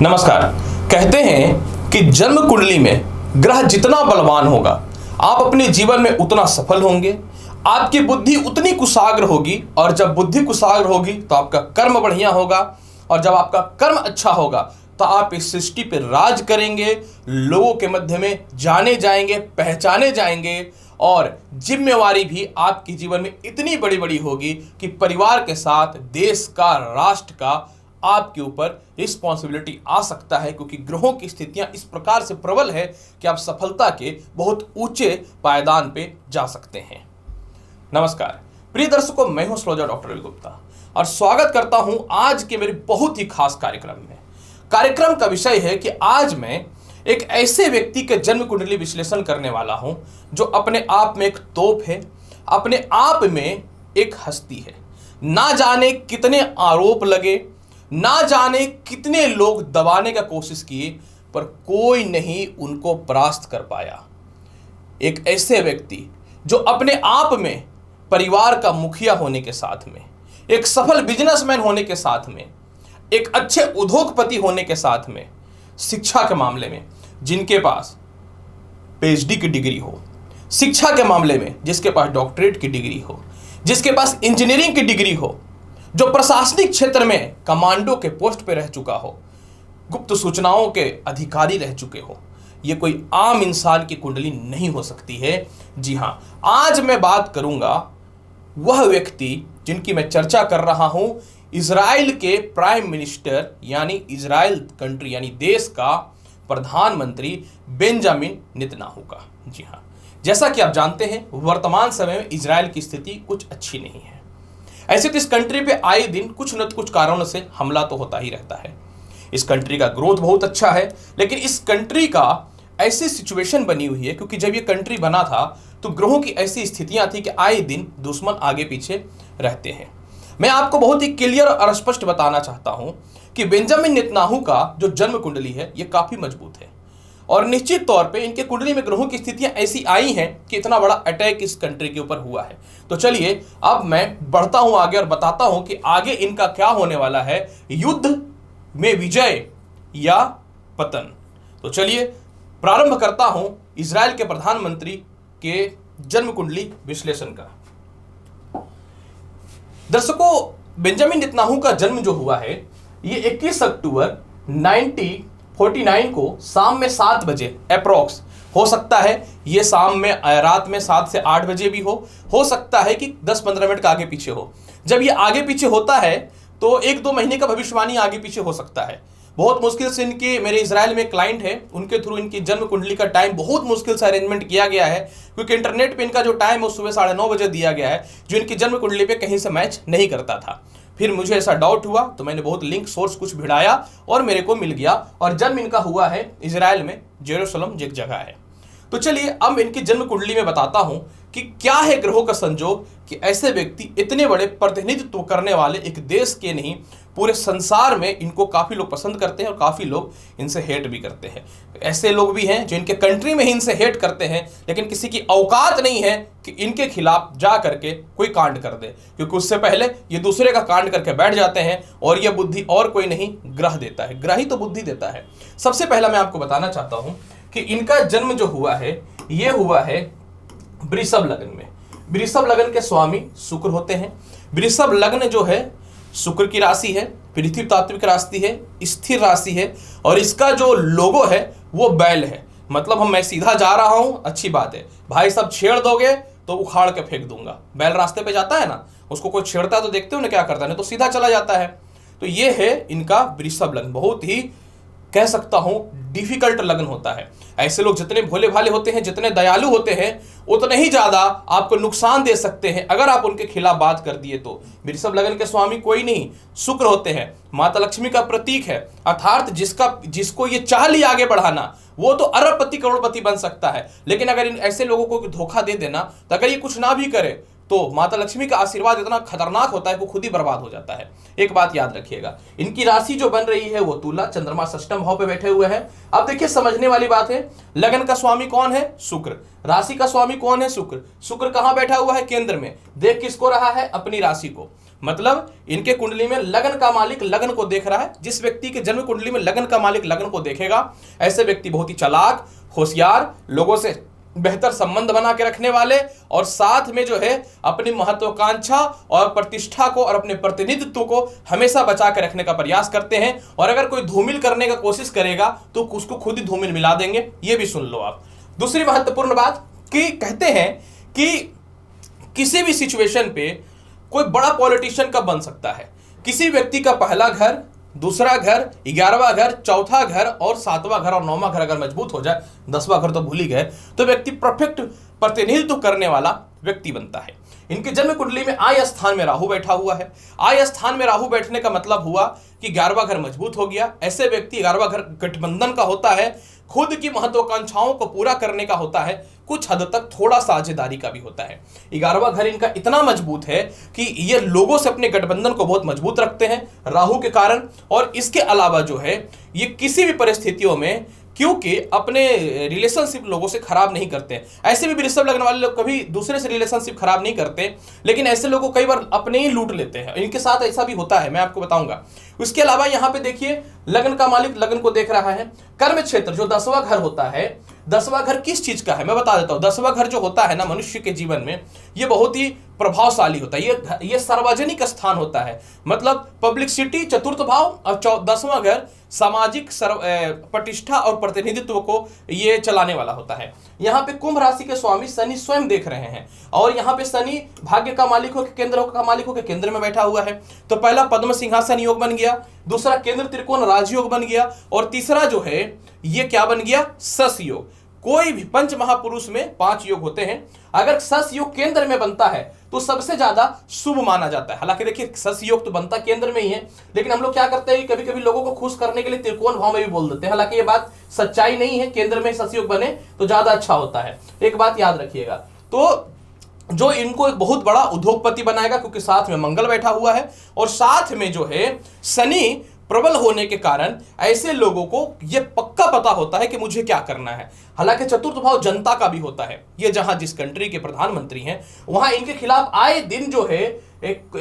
नमस्कार। कहते हैं कि जन्म कुंडली में ग्रह जितना बलवान होगा आप अपने जीवन में उतना सफल होंगे, आपकी बुद्धि उतनी कुशाग्र होगी और जब बुद्धि कुशाग्र होगी तो आपका कर्म बढ़िया होगा और जब आपका कर्म अच्छा होगा तो आप इस सृष्टि पर राज करेंगे, लोगों के मध्य में जाने जाएंगे, पहचाने जाएंगे और जिम्मेवारी भी आपके जीवन में इतनी बड़ी बड़ी होगी कि परिवार के साथ देश का, राष्ट्र का आपके ऊपर रिस्पॉन्सिबिलिटी आ सकता है, क्योंकि ग्रहों की स्थितियां इस प्रकार से प्रबल है कि आप सफलता के बहुत ऊंचे पायदान पे जा सकते हैं। नमस्कार प्रिय दर्शकों, मैं हूं एस्ट्रोलॉजर डॉक्टर रवि गुप्ता और स्वागत करता हूं आज के मेरे बहुत ही खास कार्यक्रम में। कार्यक्रम का विषय है कि आज मैं एक ऐसे व्यक्ति के जन्म कुंडली विश्लेषण करने वाला हूं जो अपने आप में एक तोप है, अपने आप में एक हस्ती है। ना जाने कितने आरोप लगे, ना जाने कितने लोग दबाने का कोशिश किए, पर कोई नहीं उनको परास्त कर पाया। एक ऐसे व्यक्ति जो अपने आप में परिवार का मुखिया होने के साथ में, एक सफल बिजनेसमैन होने के साथ में, एक अच्छे उद्योगपति होने के साथ में, शिक्षा के मामले में जिनके पास पीएचडी की डिग्री हो, शिक्षा के मामले में जिसके पास डॉक्टरेट की डिग्री हो, जिसके पास इंजीनियरिंग की डिग्री हो, जो प्रशासनिक क्षेत्र में कमांडो के पोस्ट पे रह चुका हो, गुप्त सूचनाओं के अधिकारी रह चुके हो, ये कोई आम इंसान की कुंडली नहीं हो सकती है। जी हां, आज मैं बात करूंगा वह व्यक्ति जिनकी मैं चर्चा कर रहा हूं, इजराइल के प्राइम मिनिस्टर यानी इजराइल कंट्री यानी देश का प्रधानमंत्री बेंजामिन नेतन्याहू का। जी हां, जैसा कि आप जानते हैं वर्तमान समय में इजराइल की स्थिति कुछ अच्छी नहीं है। ऐसे तो इस कंट्री पे आए दिन कुछ न कुछ कारणों से हमला तो होता ही रहता है। इस कंट्री का ग्रोथ बहुत अच्छा है, लेकिन इस कंट्री का ऐसी सिचुएशन बनी हुई है क्योंकि जब ये कंट्री बना था तो ग्रहों की ऐसी स्थितियां थी कि आए दिन दुश्मन आगे पीछे रहते हैं। मैं आपको बहुत ही क्लियर और स्पष्ट बताना चाहता हूं कि बेंजामिन नेतन्याहू का जो जन्म कुंडली है ये काफी मजबूत है और निश्चित तौर पे इनके कुंडली में ग्रहों की स्थितियां ऐसी आई हैं कि इतना बड़ा अटैक इस कंट्री के ऊपर हुआ है। तो चलिए अब मैं बढ़ता हूं आगे और बताता हूं कि आगे इनका क्या होने वाला है, युद्ध में विजय या पतन। तो चलिए प्रारंभ करता हूं इजराइल के प्रधानमंत्री के जन्म कुंडली विश्लेषण का। दर्शकों, बेंजामिन नेतन्याहू का जन्म जो हुआ है ये 21 अक्टूबर 1949 को शाम में 7 बजे अप्रोक्स, हो सकता है ये शाम में रात में 7 से 8 बजे भी हो सकता है कि 10-15 मिनट का आगे पीछे हो। जब ये आगे पीछे होता है तो 1-2 महीने का भविष्यवाणी आगे पीछे हो सकता है। बहुत मुश्किल से इनके, मेरे इजराइल में क्लाइंट है, उनके थ्रू इनकी जन्म कुंडली का टाइम बहुत मुश्किल से अरेंजमेंट किया गया है, क्योंकि इंटरनेट पे इनका जो टाइम है वो सुबह 9:30 बजे दिया गया है, जो इनकी जन्म कुंडली पे कहीं से मैच नहीं करता था। फिर मुझे ऐसा डाउट हुआ तो मैंने बहुत लिंक सोर्स कुछ भिड़ाया और मेरे को मिल गया, और जन्म इनका हुआ है इजराइल में जेरूसलम एक जगह है। तो चलिए अब इनकी जन्म कुंडली में बताता हूं कि क्या है ग्रहों का संजोग कि ऐसे व्यक्ति इतने बड़े प्रतिनिधित्व करने वाले एक देश के नहीं पूरे संसार में इनको काफी लोग पसंद करते हैं और काफी लोग इनसे हेट भी करते हैं। ऐसे लोग भी हैं जो इनके कंट्री में ही इनसे हेट करते हैं, लेकिन किसी की औकात नहीं है कि इनके खिलाफ जा करके कोई कांड कर दे, क्योंकि उससे पहले ये दूसरे का कांड करके बैठ जाते हैं और यह बुद्धि और कोई नहीं ग्रह देता है, ग्रह ही तो बुद्धि देता है। सबसे पहला मैं आपको बताना चाहता हूं कि इनका जन्म जो हुआ है ये हुआ है वृषभ लग्न में। वृषभ लग्न के स्वामी शुक्र होते हैं। वृषभ लग्न जो है शुक्र की राशि है, पृथ्वी तात्विक राशि है, स्थिर राशि है, और इसका जो लोगो है वो बैल है। मतलब मैं सीधा जा रहा हूं, अच्छी बात है, भाई सब छेड़ दोगे तो उखाड़ के फेंक दूंगा। बैल रास्ते पे जाता है ना, उसको कोई छेड़ता है तो देखते हो ना क्या करता है, तो सीधा चला जाता है। तो ये है इनका वृषभ लग्न, बहुत ही कह सकता हूं डिफिकल्ट लग्न होता है। ऐसे लोग जितने भोले भाले होते हैं, जितने दयालु होते हैं, उतने ही ज्यादा आपको नुकसान दे सकते हैं अगर आप उनके खिलाफ बात कर दिए तो। वृषभ लग्न के स्वामी कोई नहीं, शुक्र होते हैं, माता लक्ष्मी का प्रतीक है, अर्थात जिसको ये चाह लिया आगे बढ़ाना वो तो अरबपति करोड़पति बन सकता है। लेकिन अगर इन ऐसे लोगों को धोखा दे देना तो अगर ये कुछ ना भी करे तो माता लक्ष्मी का आशीर्वाद इतना खतरनाक होता है कि खुद ही बर्बाद हो जाता है। एक बात याद रखिएगा, इनकी राशि जो बन रही है वो तुला, चंद्रमा षष्ठम भाव पे बैठे हुए हैं। अब देखिए समझने वाली बात है, लगन का स्वामी कौन है? शुक्र। राशि का स्वामी कौन है? शुक्र। शुक्र कहां बैठा हुआ है? केंद्र में। देख किसको रहा है? अपनी राशि को। मतलब इनके कुंडली में लगन का मालिक लगन को देख रहा है। जिस व्यक्ति के जन्म कुंडली में लगन का मालिक लगन को देखेगा, ऐसे व्यक्ति बहुत ही चालाक, होशियार, लोगों से बेहतर संबंध बना के रखने वाले और साथ में जो है अपनी महत्वाकांक्षा और प्रतिष्ठा को और अपने प्रतिनिधित्व को हमेशा बचा के रखने का प्रयास करते हैं। और अगर कोई धूमिल करने का कोशिश करेगा तो उसको खुद ही धूमिल मिला देंगे, ये भी सुन लो आप। दूसरी महत्वपूर्ण बात कि कहते हैं कि किसी भी सिचुएशन पे कोई बड़ा पॉलिटिशियन कब बन सकता है। किसी व्यक्ति का पहला घर, दूसरा घर, 11वां घर, चौथा घर और 7वां घर और 9वां घर अगर मजबूत हो जाए, 10वां घर तो भूल ही गए, तो व्यक्ति परफेक्ट प्रतिनिधित्व करने वाला व्यक्ति बनता है। इनके जन्म कुंडली में आय स्थान में राहु बैठा हुआ है। आय स्थान में राहु बैठने का मतलब हुआ कि 11वां घर मजबूत हो गया। ऐसे व्यक्ति 11वां घर गठबंधन का होता है, खुद की महत्वाकांक्षाओं को पूरा करने का होता है, कुछ हद तक थोड़ा साझेदारी का भी होता है। 11वां घर इनका इतना मजबूत है कि ये लोगों से अपने गठबंधन को बहुत मजबूत रखते हैं राहु के कारण। और इसके अलावा जो है ये किसी भी परिस्थितियों में, क्योंकि अपने रिलेशनशिप लोगों से खराब नहीं करते हैं। ऐसे भी वृषभ लग्न वाले लोग कभी दूसरे से रिलेशनशिप खराब नहीं करते, लेकिन ऐसे लोगों को कई बार अपने ही लूट लेते हैं। इनके साथ ऐसा भी होता है, मैं आपको बताऊंगा। उसके अलावा यहाँ पे देखिए लग्न का मालिक लग्न को देख रहा है। कर्म क्षेत्र जो 10वां घर होता है, 10वां घर किस चीज का है मैं बता देता हूं। 10वां घर जो होता है ना मनुष्य के जीवन में, ये बहुत ही प्रभावशाली होता है। ये सार्वजनिक स्थान होता है, मतलब पब्लिसिटी चतुर्थ भाव, और 10वां घर सामाजिक प्रतिष्ठा और प्रतिनिधित्व को ये चलाने वाला होता है। यहाँ पे कुंभ राशि के स्वामी शनि स्वयं देख रहे हैं, और यहाँ पे शनि भाग्य का मालिक हो के केंद्र का मालिक हो के केंद्र में बैठा हुआ है। तो पहला पद्म सिंहासन योग बन गया, दूसरा केंद्र त्रिकोण राजयोग बन गया, और तीसरा जो है ये क्या बन गया, सस योग। कोई भी पंच महापुरुष में 5 योग होते हैं, अगर सस योग केंद्र में बनता है तो सबसे ज्यादा शुभ माना जाता है। हालांकि देखिए सस योग तो बनता केंद्र में ही है, लेकिन हम लोग क्या करते हैं कभी कभी लोगों को खुश करने के लिए त्रिकोण भाव में भी बोल देते हैं। हालांकि ये बात सच्चाई नहीं है, केंद्र में सस योग बने तो ज्यादा अच्छा होता है, एक बात याद रखिएगा। तो जो इनको एक बहुत बड़ा उद्योगपति बनाएगा, क्योंकि साथ में मंगल बैठा हुआ है और साथ में जो है शनि प्रबल होने के कारण ऐसे लोगों को यह पक्का पता होता है कि मुझे क्या करना है। हालांकि चतुर्थ भाव जनता का भी होता है, ये जहां जिस कंट्री के प्रधानमंत्री हैं वहां इनके खिलाफ आए दिन जो है एक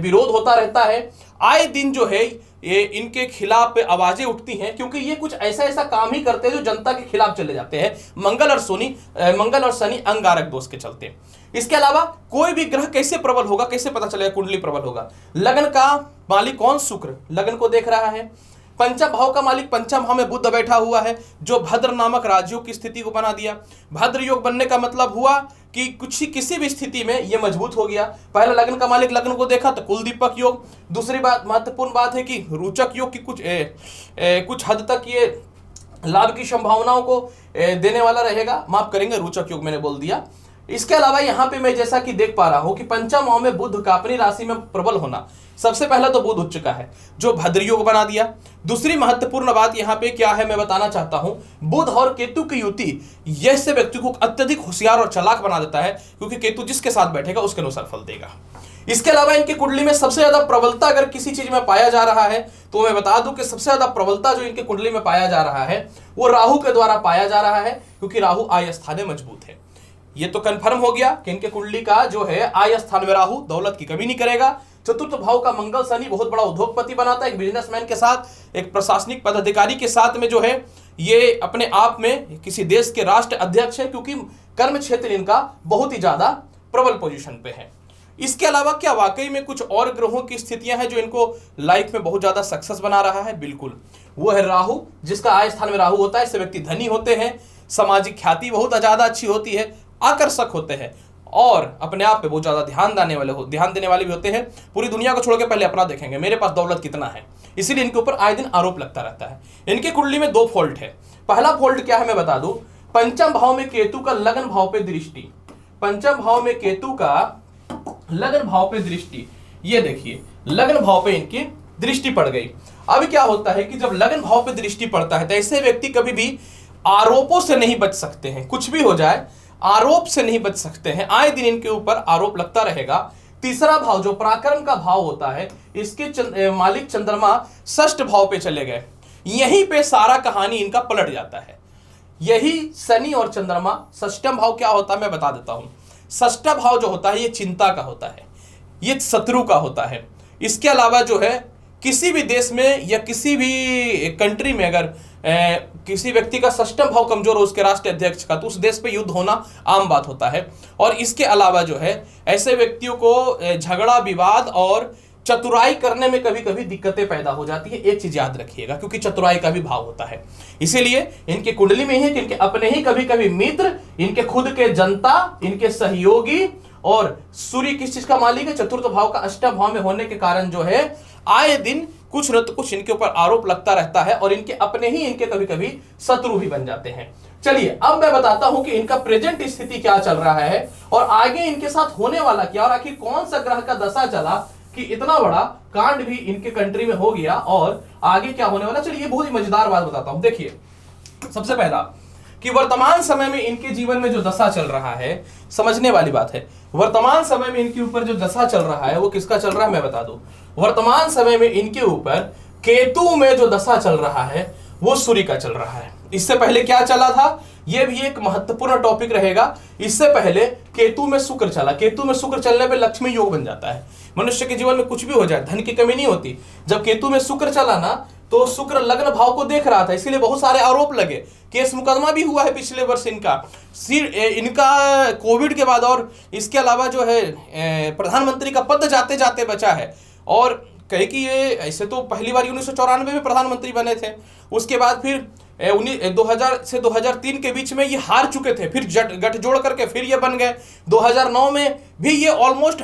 विरोध होता रहता है। आए दिन जो है ये इनके खिलाफ आवाजें उठती हैं, क्योंकि ये कुछ ऐसा ऐसा काम ही करते हैं जो जनता के खिलाफ चले जाते हैं। मंगल और शनि अंगारक दोष के चलते। इसके अलावा कोई भी ग्रह कैसे प्रबल होगा, कैसे पता चलेगा कुंडली प्रबल होगा। लगन का मालिक कौन, शुक्र लगन को देख रहा है। पंचम भाव का मालिक पंचम भाव में बुध बैठा हुआ है, जो भद्र नामक राजयोग की स्थिति को बना दिया। भद्र योग बनने का मतलब हुआ कि किसी भी स्थिति में यह मजबूत हो गया। पहला लगन का मालिक लगन को देखा तो कुल दीपक योग। दूसरी बात महत्वपूर्ण बात है कि रोचक योग की कुछ हद तक ये लाभ की संभावनाओं को देने वाला रहेगा। माफ करेंगे, रोचक योग मैंने बोल दिया। इसके अलावा यहाँ पे मैं जैसा कि देख पा रहा हूं कि पंचम भाव में बुध का अपनी राशि में प्रबल होना, सबसे पहला तो बुध उच्च का है जो भद्र योग बना दिया। दूसरी महत्वपूर्ण बात यहाँ पे क्या है मैं बताना चाहता हूं, बुध और केतु की युति यह से व्यक्ति को अत्यधिक होशियार और चालाक बना देता है, क्योंकि केतु जिसके साथ बैठेगा उसके अनुसार फल देगा। इसके अलावा इनकी कुंडली में सबसे ज्यादा प्रबलता अगर किसी चीज में पाया जा रहा है तो मैं बता दूं कि सबसे ज्यादा प्रबलता जो इनकी कुंडली में पाया जा रहा है वो राहु के द्वारा पाया जा रहा है, क्योंकि राहु आय स्थान में मजबूत है। ये तो कंफर्म हो गया कि इनके कुंडली का जो है आय स्थान में राहु दौलत की कमी नहीं करेगा। चतुर्थ भाव का मंगल शनि बहुत बड़ा उद्योगपति बनाता है, एक बिजनेसमैन के साथ, एक प्रशासनिक पदाधिकारी के साथ में जो है ये अपने आप में किसी देश के राष्ट्र अध्यक्ष है, क्योंकि कर्म क्षेत्र इनका बहुत ही ज्यादा प्रबल पोजीशन पे है। इसके अलावा क्या वाकई में कुछ और ग्रहों की स्थितियां हैं जो इनको लाइफ में बहुत ज्यादा सक्सेस बना रहा है? बिल्कुल, वो है राहु, जिसका आय स्थान में राहु होता है। इससे व्यक्ति धनी होते हैं, सामाजिक ख्याति बहुत ज्यादा अच्छी होती है, आकर्षक होते हैं और अपने आप पे बहुत ज्यादा ध्यान देने वाले भी होते हैं। पूरी दुनिया को छोड़ के पहले अपना देखेंगे, मेरे पास दौलत कितना है, इसीलिए इनके ऊपर आए दिन आरोप लगता रहता है। इनके कुंडली में 2 फॉल्ट है। पहला फॉल्ट क्या है मैं बता दूं, पंचम भाव में केतु का लगन भाव पे दृष्टि। पंचम भाव में केतु का लगन भाव पे दृष्टि, ये देखिए लगन भाव पे इनकी दृष्टि पड़ गई। अब क्या होता है कि जब लगन भाव पे दृष्टि पड़ता है तो ऐसे व्यक्ति कभी भी आरोपों से नहीं बच सकते हैं, कुछ भी हो जाए आरोप से नहीं बच सकते हैं। आए दिन इनके ऊपर आरोप लगता रहेगा। तीसरा भाव जो पराक्रम का भाव होता है, इसके मालिक चंद्रमा षष्ठ भाव पे चले गए, यहीं पे सारा कहानी इनका पलट जाता है। यही शनि और चंद्रमा, षष्ठम भाव क्या होता है मैं बता देता हूं। षष्ठ भाव जो होता है ये चिंता का होता है। ये शत्रु का होता है। इसके अलावा जो है किसी भी देश में या किसी भी कंट्री में अगर किसी व्यक्ति का षष्ठम भाव कमजोर हो उसके राष्ट्रीय अध्यक्ष का, तो उस देश पे युद्ध होना आम बात होता है। और इसके अलावा जो है ऐसे व्यक्तियों को झगड़ा विवाद और चतुराई करने में कभी कभी दिक्कतें पैदा हो जाती है। एक चीज याद रखिएगा, क्योंकि चतुराई का भी भाव होता है। इसीलिए इनके कुंडली में है कि इनके अपने ही कभी कभी मित्र, इनके खुद के जनता, इनके सहयोगी, और सूर्य किस चीज का मालिक है, चतुर्थ भाव का अष्टम भाव में होने के कारण जो है आए दिन कुछ न तो कुछ इनके ऊपर आरोप लगता रहता है और इनके अपने ही इनके कभी कभी शत्रु भी बन जाते हैं। चलिए अब मैं बताता हूं कि इनका प्रेजेंट स्थिति क्या चल रहा है और आगे इनके साथ होने वाला क्या, और आखिर कौन सा ग्रह का दशा चला कि इतना बड़ा कांड भी इनके कंट्री में हो गया और आगे क्या होने वाला। चलिए बहुत ही मजेदार बात बताता हूं। देखिए सबसे पहला कि वर्तमान समय में इनके जीवन में जो दशा चल रहा है, समझने वाली बात है। वर्तमान समय में इनके ऊपर जो दशा चल रहा है वो किसका चल रहा है मैं बता दूं। वर्तमान समय में इनके ऊपर केतु में जो दशा चल रहा है वो सूर्य का चल रहा है। इससे पहले क्या चला था, यह भी एक महत्वपूर्ण टॉपिक रहेगा। इससे पहले केतु में शुक्र चला। केतु में शुक्र चलने पे लक्ष्मी योग बन जाता है। मनुष्य के जीवन में कुछ भी हो जाए धन की कमी नहीं होती। जब केतु में शुक्र चला ना, तो शुक्र लग्न भाव को देख रहा था, इसीलिए बहुत सारे आरोप लगे। केस मुकदमा भी हुआ है पिछले वर्ष इनका कोविड के बाद, और इसके अलावा जो है प्रधानमंत्री का पद जाते जाते बचा है। और कहे कि ये ऐसे तो पहली बार 1994 में प्रधानमंत्री बने थे, उसके बाद फिर 2000 से 2003 के बीच में ये हार चुके थे, फिर गठजोड़ करके फिर ये बन गए। 2009 में भी ये ऑलमोस्ट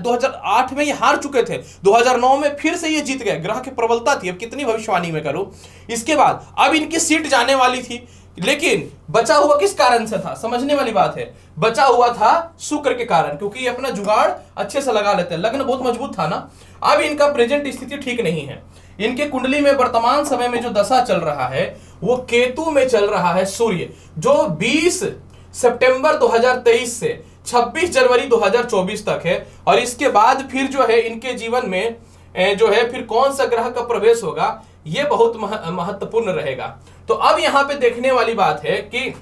2008 में ये हार चुके थे, 2009 में फिर से ये जीत गए। ग्रह की प्रबलता थी, अब कितनी भविष्यवाणी में करूं। इसके बाद अब इनकी सीट जाने वाली थी, लेकिन बचा हुआ किस कारण से था, समझने वाली बात है। बचा हुआ था शुक्र के कारण, क्योंकि ये अपना जुगाड़ अच्छे से लगा लेते हैं। लग्न बहुत मजबूत था ना। अब इनका प्रेजेंट स्थिति ठीक नहीं है। इनके कुंडली में वर्तमान समय में जो दशा चल रहा है वो केतु में चल रहा है सूर्य, जो 20 सितंबर 2023 से 26 जनवरी 2024 तक है। और इसके बाद फिर जो है इनके जीवन में जो है फिर कौन सा ग्रह का प्रवेश होगा, ये बहुत महत्वपूर्ण रहेगा। तो अब यहां पे देखने वाली बात है कि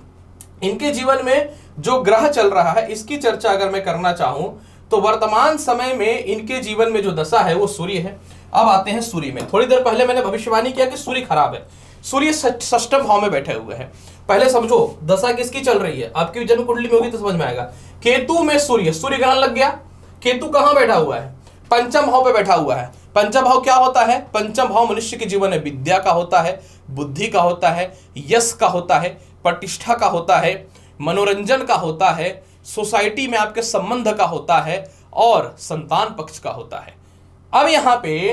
इनके जीवन में जो ग्रह चल रहा है इसकी चर्चा अगर मैं करना चाहूं तो वर्तमान समय में इनके जीवन में जो दशा है वो सूर्य है। अब आते हैं सूर्य में। थोड़ी देर पहले मैंने भविष्यवाणी किया कि सूर्य खराब है, सूर्य षष्ठम भाव में बैठे हुए हैं। पहले समझो दशा किसकी चल रही है, आपकी जन्म कुंडली में होगी तो समझ में आएगा। केतु में सूर्य ग्रहण लग गया। केतु कहां बैठा हुआ है, पंचम भाव पे बैठा हुआ है। पंचम भाव क्या होता है, पंचम भाव मनुष्य के जीवन में विद्या का होता है, बुद्धि का होता है, यश का होता है, प्रतिष्ठा का होता है, मनोरंजन का होता है, सोसाइटी में आपके संबंध का होता है और संतान पक्ष का होता है। अब यहां पे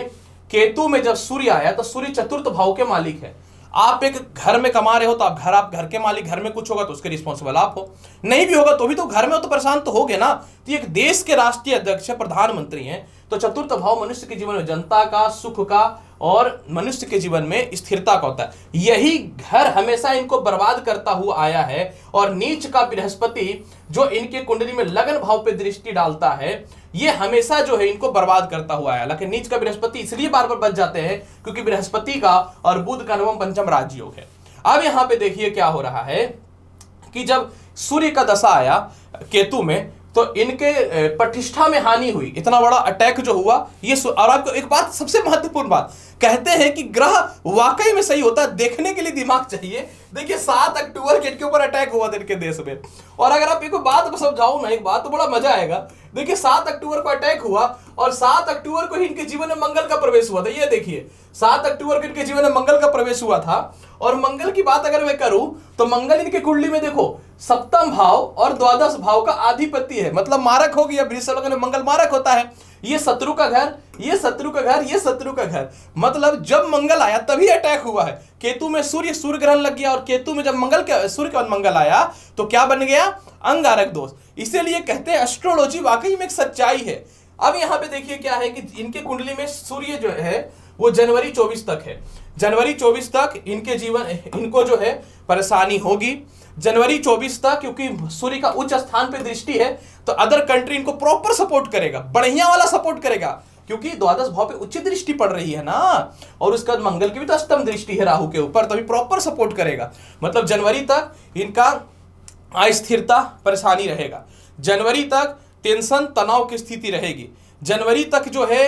केतु में जब सूर्य आया तो सूर्य चतुर्थ भाव के मालिक है। आप एक घर में कमा रहे हो तो आप घर के मालिक, घर में कुछ होगा तो उसके रिस्पॉन्सिबल आप हो, नहीं भी होगा तो भी तो घर में हो तो परेशान तो होगे ना। तो एक देश के राष्ट्रीय अध्यक्ष प्रधानमंत्री हैं, तो चतुर्थ भाव मनुष्य के जीवन में जनता का, सुख का और मनुष्य के जीवन में स्थिरता का होता है। यही घर हमेशा इनको बर्बाद करता हुआ आया है। और नीच का बृहस्पति जो इनके कुंडली में लगन भाव पे दृष्टि डालता है, ये हमेशा जो है इनको बर्बाद करता हुआ आया। लेकिन नीच का बृहस्पति इसलिए बार बार बच जाते हैं क्योंकि बृहस्पति का और बुध का नवम पंचम राजयोग है। अब यहां पे देखिए क्या हो रहा है कि जब सूर्य का दशा आया केतु में तो इनके प्रतिष्ठा में हानि हुई, इतना बड़ा अटैक जो हुआ ये। और आपको एक बात, सबसे महत्वपूर्ण बात, कहते हैं कि ग्रह वाकई में सही होता है, देखने के लिए दिमाग चाहिए। देखिए 7 अक्टूबर के इनके ऊपर अटैक हुआ था इनके देश में, और अगर आप एक बात समझाऊं ना, एक बात तो बड़ा मजा आएगा। देखिए 7 अक्टूबर को अटैक हुआ और 7 अक्टूबर को ही इनके जीवन में मंगल का प्रवेश हुआ था। ये देखिए 7 अक्टूबर को इनके जीवन में मंगल का प्रवेश हुआ था। और मंगल की बात अगर मैं करूं तो मंगल इनके कुंडली में देखो सप्तम भाव और द्वादश भाव का आधिपत्य है, मतलब मारक हो गया। बृहस्पति में मंगल मारक होता है। ये शत्रु का घर, ये शत्रु का घर, ये शत्रु का घर, मतलब जब मंगल आया तभी अटैक हुआ है। केतु में सूर्य ग्रहण लग गया, और केतु में जब सूर्य के बाद मंगल आया तो क्या बन गया, अंगारक दोष। इसीलिए कहते हैं एस्ट्रोलॉजी वाकई में एक सच्चाई है। अब यहां पे देखिए क्या है कि इनके कुंडली में सूर्य जो है वो जनवरी 24 तक है। जनवरी 24 तक इनको जो है परेशानी होगी जनवरी 24 तक, क्योंकि सूर्य का उच्च स्थान पे दृष्टि है तो अदर कंट्री इनको प्रॉपर सपोर्ट करेगा, बढ़िया वाला सपोर्ट करेगा, क्योंकि द्वादश भाव पे उच्च दृष्टि पड़ रही है ना। और उसके बाद मंगल की भी तो अष्टम दृष्टि है राहु के ऊपर, तभी प्रॉपर सपोर्ट करेगा। मतलब जनवरी तक इनका अस्थिरता परेशानी रहेगा, जनवरी तक टेंशन तनाव की स्थिति रहेगी, जनवरी तक जो है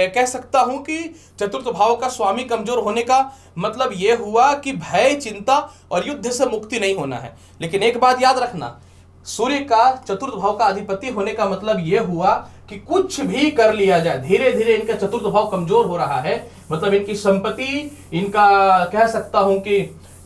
कह सकता हूं कि चतुर्थ भाव का स्वामी कमजोर होने का मतलब यह हुआ कि भय, चिंता और युद्ध से मुक्ति नहीं होना है। लेकिन एक बात याद रखना, सूर्य का चतुर्थ भाव का अधिपति होने का मतलब यह हुआ कि कुछ भी कर लिया जाए, धीरे धीरे इनका चतुर्थ भाव कमजोर हो रहा है। मतलब इनकी संपत्ति, इनका कह सकता हूं कि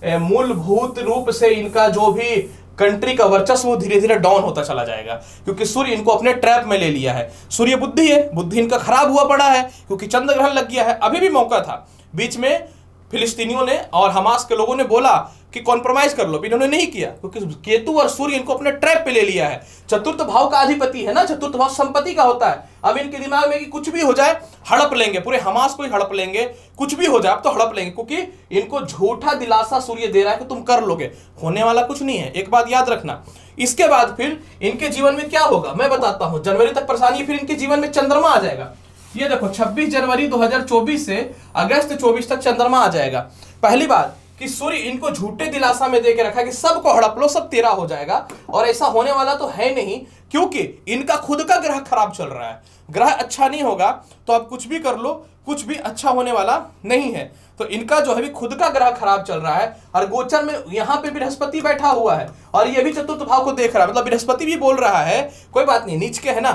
मूलभूत रूप से इनका जो भी कंट्री का वर्चस्व धीरे धीरे डाउन होता चला जाएगा, क्योंकि सूर्य इनको अपने ट्रैप में ले लिया है। सूर्य बुद्धि है, बुद्धि इनका खराब हुआ पड़ा है क्योंकि चंद्र ग्रहण लग गया है। अभी भी मौका था, बीच में फिलिस्तीनियों ने और हमास के लोगों ने बोला कि कॉम्प्रोमाइज कर लो, इन्होंने नहीं किया क्योंकि केतु और सूर्य इनको अपने ट्रैप पे ले लिया है। चतुर्थ भाव का अधिपति है ना, चतुर्थ भाव संपत्ति का होता है। अब इनके दिमाग में कि कुछ भी हो जाए हड़प लेंगे, पूरे हमास को ही हड़प लेंगे, कुछ भी हो जाए अब तो हड़प लेंगे, क्योंकि इनको झूठा दिलासा सूर्य दे रहा है कि तुम कर लोगे। होने वाला कुछ नहीं है, एक बात याद रखना। इसके बाद फिर इनके जीवन में क्या होगा मैं बताता हूं। जनवरी तक परेशानी, फिर इनके जीवन में चंद्रमा आ जाएगा। ये देखो 26 जनवरी 2024 से अगस्त 24 तक चंद्रमा आ जाएगा। पहली बात कि सूर्य इनको झूठे दिलासा में देके रखा कि सबको हड़प लो, सब तेरा हो जाएगा, और ऐसा होने वाला तो है नहीं, क्योंकि इनका खुद का ग्रह खराब चल रहा है। ग्रह अच्छा नहीं होगा तो आप कुछ भी कर लो, कुछ भी अच्छा होने वाला नहीं है। तो इनका जो है खुद का ग्रह खराब चल रहा है, और गोचर में यहां पे बृहस्पति बैठा हुआ है और ये भी चतुर्थ भाव को देख रहा है। मतलब बृहस्पति भी बोल रहा है कोई बात नहीं, नीच के है ना,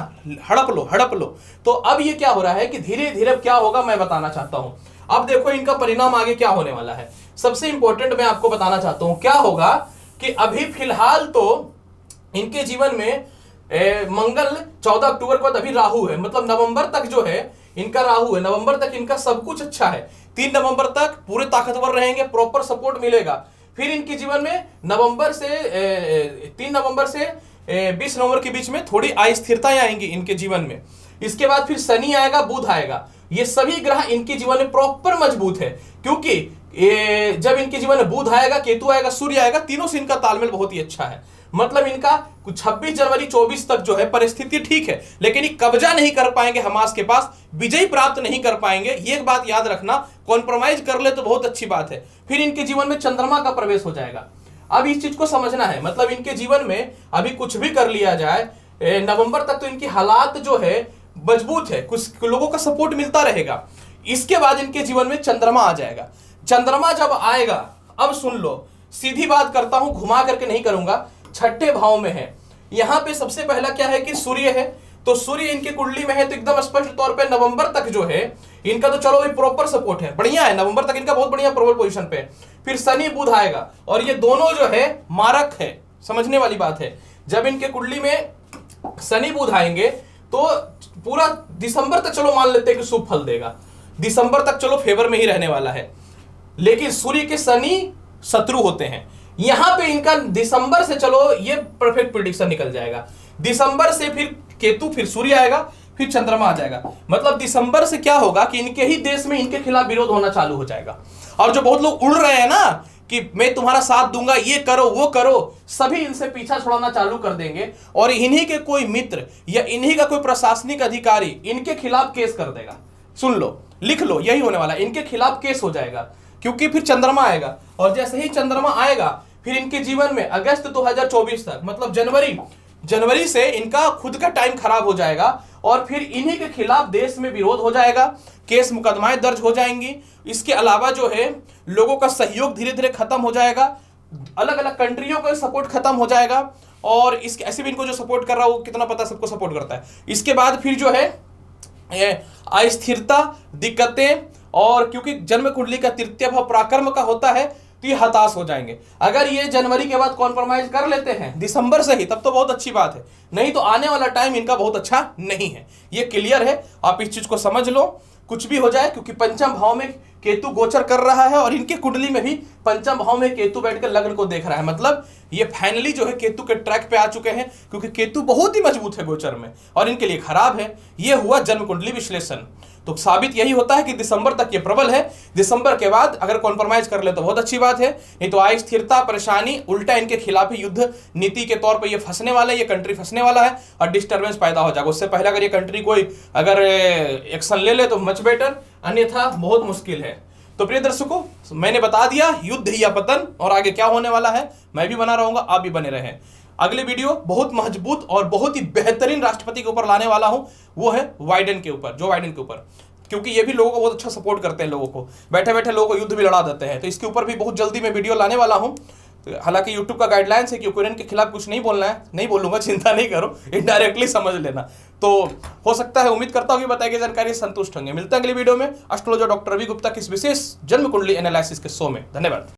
हड़प लो हड़प लो। तो अब ये क्या हो रहा है कि धीरे धीरे क्या होगा मैं बताना चाहता हूं। अब देखो इनका परिणाम आगे क्या होने वाला है। सबसे इंपॉर्टेंट मैं आपको बताना चाहता हूं क्या होगा कि अभी फिलहाल तो इनके जीवन में मंगल 14 अक्टूबर के बाद अभी राहु है, मतलब नवंबर तक जो है इनका राहु है। नवंबर तक इनका सब कुछ अच्छा है, 3 नवंबर तक पूरे ताकतवर रहेंगे, प्रॉपर सपोर्ट मिलेगा। फिर इनके जीवन में नवंबर से 3 नवंबर से 20 नवंबर के बीच में थोड़ी अस्थिरताएं आएंगी इनके जीवन में। इसके बाद फिर शनि आएगा, बुध आएगा। ये सभी ग्रह इनके जीवन में प्रॉपर मजबूत है, क्योंकि जब इनके जीवन में बुध आएगा, केतु आएगा, सूर्य आएगा, तीनों से इनका तालमेल बहुत ही अच्छा है। मतलब इनका 26 जनवरी 24 तक जो है परिस्थिति ठीक है, लेकिन ये कब्जा नहीं कर पाएंगे हमास के पास, विजय प्राप्त नहीं कर पाएंगे। ये एक बात याद रखना, कॉम्प्रोमाइज कर ले तो बहुत अच्छी बात है। फिर इनके जीवन में चंद्रमा का प्रवेश हो जाएगा। अब इस चीज को समझना है, मतलब इनके जीवन में अभी कुछ भी कर लिया जाए, नवंबर तक तो इनकी हालात जो है मजबूत है, कुछ लोगों का सपोर्ट मिलता रहेगा। इसके बाद इनके जीवन में चंद्रमा आ जाएगा। चंद्रमा जब आएगा, अब सुन लो, सीधी बात करता हूं, घुमा करके नहीं करूंगा, छठे भाव में है। यहां पे सबसे पहला क्या है कि सूर्य है, तो सूर्य इनकी कुंडली में है, तो एकदम स्पष्ट तौर पे नवंबर तक जो है इनका तो चलो भाई प्रॉपर सपोर्ट है, बढ़िया है, नवंबर तक इनका बहुत बढ़िया प्रबल पोजीशन पे। फिर शनि बुध आएगा और ये दोनों जो है मारक है, समझने वाली बात है। जब इनके कुंडली में शनि बुध आएंगे तो पूरा दिसंबर तक चलो मान लेते हैं कि शुभ फल देगा, दिसंबर तक चलो फेवर में ही रहने वाला है। लेकिन सूर्य के शनि शत्रु होते हैं, यहां पे इनका दिसंबर से चलो ये परफेक्ट प्रेडिक्शन निकल जाएगा। दिसंबर से फिर केतु, फिर सूर्य आएगा, फिर चंद्रमा आ जाएगा। मतलब दिसंबर से क्या होगा कि इनके ही देश में इनके खिलाफ विरोध होना चालू हो जाएगा। और जो बहुत लोग उड़ रहे हैं ना कि मैं तुम्हारा साथ दूंगा, ये करो वो करो, सभी इनसे पीछा छुड़ाना चालू कर देंगे और इन्हीं के कोई मित्र या इन्हीं का कोई प्रशासनिक अधिकारी इनके खिलाफ केस कर देगा। सुन लो, लिख लो, यही होने वाला है, इनके खिलाफ केस हो जाएगा, क्योंकि फिर चंद्रमा आएगा। और जैसे ही चंद्रमा आएगा फिर इनके जीवन में अगस्त 2024 तक, मतलब जनवरी से इनका खुद का टाइम खराब हो जाएगा और फिर इन्हीं के खिलाफ देश में विरोध हो जाएगा, केस मुकदमाएं दर्ज हो जाएंगी। इसके अलावा जो है लोगों का सहयोग धीरे धीरे खत्म हो जाएगा, अलग अलग कंट्रियों का सपोर्ट खत्म हो जाएगा। और इसके ऐसे भी इनको जो सपोर्ट कर रहा है वो कितना पता सबको सपोर्ट करता है। इसके बाद फिर जो है अस्थिरता, दिक्कतें, और क्योंकि जन्म कुंडली का तृतीय भाव पराक्रम का होता है तो ये हताश हो जाएंगे। अगर ये जनवरी के बाद कॉम्प्रोमाइज कर लेते हैं दिसंबर से ही, तब तो बहुत अच्छी बात है, नहीं तो आने वाला टाइम इनका बहुत अच्छा नहीं है। ये क्लियर है, आप इस चीज को समझ लो। कुछ भी हो जाए, क्योंकि पंचम भाव में केतु गोचर कर रहा है और इनके कुंडली में भी पंचम भाव में केतु बैठकर लग्न को देख रहा है। मतलब ये फाइनली जो है केतु के ट्रैक पे आ चुके हैं, क्योंकि केतु बहुत ही मजबूत है गोचर में और इनके लिए खराब है। ये हुआ जन्म कुंडली विश्लेषण। तो साबित यही होता है कि दिसंबर तक ये प्रबल है, दिसंबर के बाद अगर कॉम्प्रोमाइज कर ले तो बहुत अच्छी बात है, नहीं तो अस्थिरता, परेशानी, उल्टा इनके खिलाफ ही युद्ध नीति के तौर पर ये फंसने वाला है, ये कंट्री फंसने वाला है और डिस्टर्बेंस पैदा हो जाएगा। उससे पहले अगर ये कंट्री कोई अगर एक्शन ले ले तो मच बेटर, अन्यथा बहुत मुश्किल है। तो प्रिय दर्शकों, मैंने बता दिया युद्ध या पतन और आगे क्या होने वाला है। मैं भी बना रहूंगा, आप भी बने रहें। अगली वीडियो बहुत मजबूत और बहुत ही बेहतरीन राष्ट्रपति के ऊपर लाने वाला हूं, वो है बाइडेन के ऊपर, जो बाइडेन के ऊपर, क्योंकि ये भी लोगों को बहुत अच्छा सपोर्ट करते हैं, लोगों को बैठे बैठे लोगों को युद्ध भी लड़ा देते हैं। तो इसके ऊपर भी बहुत जल्दी मैं वीडियो लाने वाला हूं। तो हालांकि यूट्यूब का गाइडलाइंस है कि यूक्रेन के खिलाफ कुछ नहीं बोलना है, नहीं बोलूंगा, चिंता नहीं करो, इनडायरेक्टली समझ लेना। तो हो सकता है, उम्मीद करता हूं कि बताई गई जानकारी संतुष्ट होंगे। मिलते हैं अगली वीडियो में एस्ट्रोलॉजर डॉक्टर रवि गुप्ता की इस विशेष जन्म कुंडली एनालिसिस के शो में। धन्यवाद।